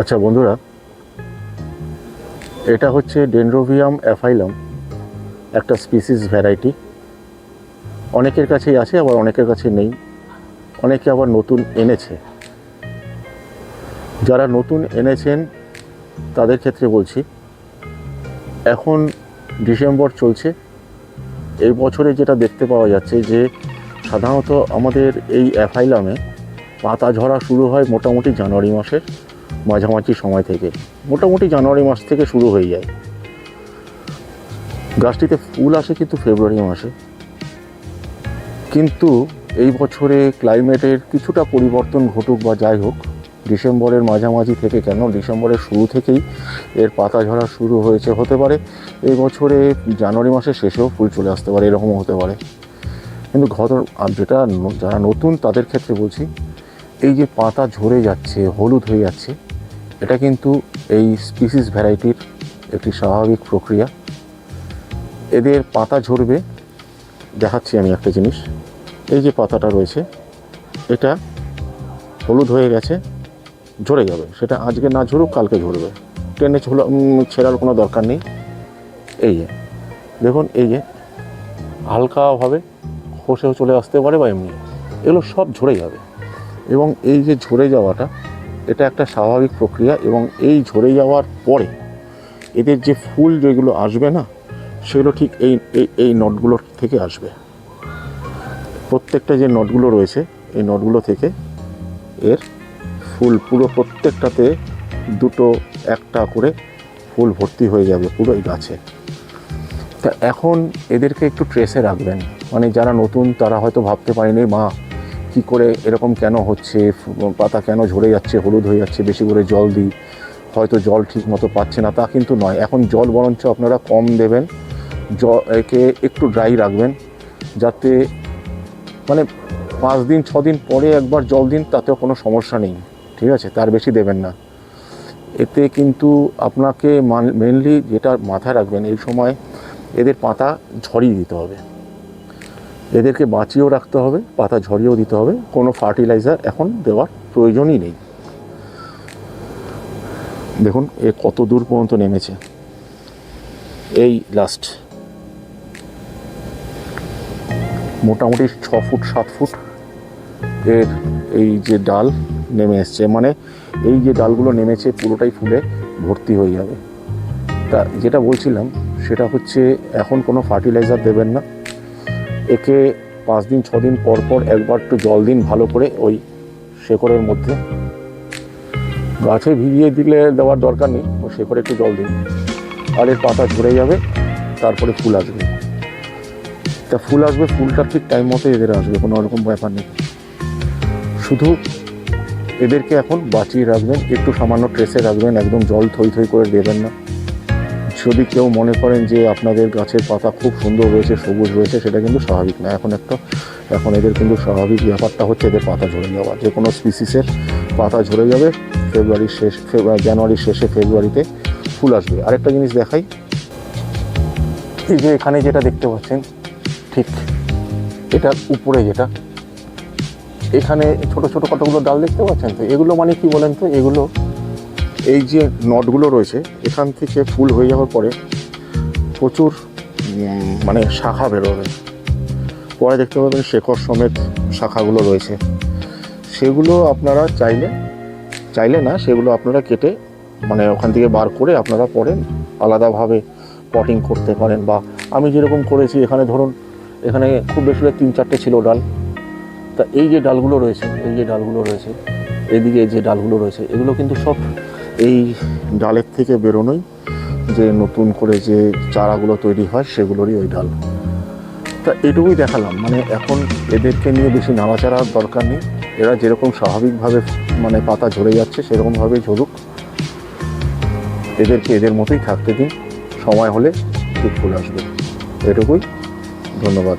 আচ্ছা বন্ধুরা, এটা হচ্ছে ডেনড্রোবিয়াম অ্যাফাইলাম, একটা স্পিসিস ভ্যারাইটি। অনেকের কাছেই আছে, আবার অনেকের কাছে নেই। অনেকে আবার নতুন এনেছে। যারা নতুন এনেছেন তাদের ক্ষেত্রে বলছি, এখন ডিসেম্বর চলছে। এই বছরে যেটা দেখতে পাওয়া যাচ্ছে যে সাধারণত আমাদের এই অ্যাফাইলামে পাতা ঝরা শুরু হয় মোটামুটি জানুয়ারি মাসের মাঝামাঝি সময় থেকে। মোটামুটি জানুয়ারি মাস থেকে শুরু হয়ে যায়। গাছটিতে ফুল আসে কিন্তু ফেব্রুয়ারি মাসে। কিন্তু এই বছরে ক্লাইমেটের কিছুটা পরিবর্তন ঘটুক বা যাই হোক, ডিসেম্বরের মাঝামাঝি থেকে কেন ডিসেম্বরের শুরু থেকেই এর পাতা ঝরা শুরু হয়েছে। হতে পারে এই বছরে জানুয়ারি মাসের শেষেও ফুল চলে আসতে পারে, এরকমও হতে পারে। কিন্তু যারা নতুন তাদের ক্ষেত্রে বলছি, এই যে পাতা ঝরে যাচ্ছে, হলুদ হয়ে যাচ্ছে, এটা কিন্তু এই স্পিসিস ভ্যারাইটির একটি স্বাভাবিক প্রক্রিয়া। এদের পাতা ঝরবে, দেখাচ্ছি আমি একটা জিনিস। এই যে পাতাটা রয়েছে, এটা হলুদ হয়ে গেছে, ঝরে যাবে। সেটা আজকে না ঝরুক, কালকে ঝরবে। টেনে ছেঁড়ার কোনো দরকার নেই। এই যে দেখুন, এই যে হালকাভাবে খসেও চলে আসতে পারে বা এমনি, এগুলো সব ঝরে যাবে। এবং এই যে ঝরে যাওয়াটা, এটা একটা স্বাভাবিক প্রক্রিয়া। এবং এই ঝরে যাওয়ার পরে এদের যে ফুল যেগুলো আসবে না, সেগুলো ঠিক এই নটগুলোর থেকে আসবে। প্রত্যেকটা যে নটগুলো রয়েছে, এই নটগুলো থেকে এর ফুল পুরো প্রত্যেকটাতে দুটো একটা করে ফুল ভর্তি হয়ে যাবে পুরো এই গাছে। তা এখন এদেরকে একটু ট্রেসে রাখবেন। মানে যারা নতুন তারা হয়তো ভাবতে পারেনি, মা কী করে এরকম কেন হচ্ছে, পাতা কেন ঝরে যাচ্ছে, হলুদ হয়ে যাচ্ছে, বেশি করে জল দিই, হয়তো জল ঠিক মতো পাচ্ছে না। তা কিন্তু নয়। এখন জল বরঞ্চ আপনারা কম দেবেন, একে একটু ড্রাই রাখবেন, যাতে মানে 5 দিন 6 দিন পরে একবার জল দিন, তাতেও কোনো সমস্যা নেই, ঠিক আছে? তার বেশি দেবেন না। এতে কিন্তু আপনাকে মেনলি যেটা মাথায় রাখবেন, এই সময় এদের পাতা ঝরিয়ে দিতে হবে, এদেরকে বাঁচিয়েও রাখতে হবে, পাতা ঝরিয়েও দিতে হবে। কোনো ফার্টিলাইজার এখন দেওয়ার প্রয়োজনই নেই। দেখুন এ কত দূর পর্যন্ত নেমেছে, এই লাস্ট মোটামুটি 6 ফুট 7 ফুট এর এই যে ডাল নেমে এসছে। মানে এই যে ডালগুলো নেমেছে পুরোটাই ফুলে ভর্তি হয়ে যাবে। তা যেটা বলছিলাম সেটা হচ্ছে, এখন কোনো ফার্টিলাইজার দেবেন না। একে 5 দিন 6 দিন পর পর একবার একটু জল দিন ভালো করে, ওই শেকড়ের মধ্যে। গাছে ভিজিয়ে দিলে দেওয়ার দরকার নেই, ওই শেকড়ে একটু জল দিন, আর এর পাতা ঝরে যাবে। তারপরে ফুল আসবে। তা ফুল আসবে, ফুলটা ঠিক টাইম মতো এদের আসবে, কোনো রকম ব্যাপার নেই। শুধু এদেরকে এখন বাঁচিয়ে রাখবেন, একটু সামান্য ট্রেসে রাখবেন, একদম জল থই থই করে দেবেন না। যদি কেউ মনে করেন যে আপনাদের গাছের পাতা খুব সুন্দর রয়েছে, সবুজ রয়েছে, সেটা কিন্তু স্বাভাবিক না। এখন এদের কিন্তু স্বাভাবিক ব্যাপারটা হচ্ছে এদের পাতা ঝরে যাওয়া। যে কোনো স্পিসিসের পাতা ঝরে যাবে, জানুয়ারির শেষে ফেব্রুয়ারিতে ফুল আসবে। আরেকটা জিনিস দেখাই, এই যে এখানে যেটা দেখতে পাচ্ছেন, ঠিক এটার উপরে যেটা, এখানে ছোট ছোট কতগুলো ডাল দেখতে পাচ্ছেন, তো এগুলো মানে কি বলেন তো? এগুলো এই যে নটগুলো রয়েছে, এখান থেকে ফুল হয়ে যাওয়ার পরে প্রচুর মানে শাখা বেরোবে। পরে দেখতে পাবেন শেকড় সমেত শাখাগুলো রয়েছে। সেগুলো আপনারা চাইলে না, সেগুলো আপনারা কেটে মানে ওখান থেকে বার করে আপনারা পরে আলাদাভাবে পটিং করতে পারেন। বা আমি যেরকম করেছি, এখানে ধরুন এখানে খুব বেশি 3-4টে ছিল ডাল। তা এই যে ডালগুলো রয়েছে, এদিকে যে ডালগুলো রয়েছে, এগুলো কিন্তু সব এই ডালের থেকে বেরোনোই, যে নতুন করে যে চারাগুলো তৈরি হয় সেগুলোরই ওই ডাল। তা এটুকুই দেখালাম। মানে এখন এদেরকে নিয়ে বেশি নাড়াচাড়ার দরকার নেই। এরা যেরকম স্বাভাবিকভাবে মানে পাতা ঝরে যাচ্ছে, সেরকমভাবেই ঝরুক। এদেরকে এদের মতোই থাকতে দিন, সময় হলে ঠিক ফুল আসবে। এটুকুই। ধন্যবাদ।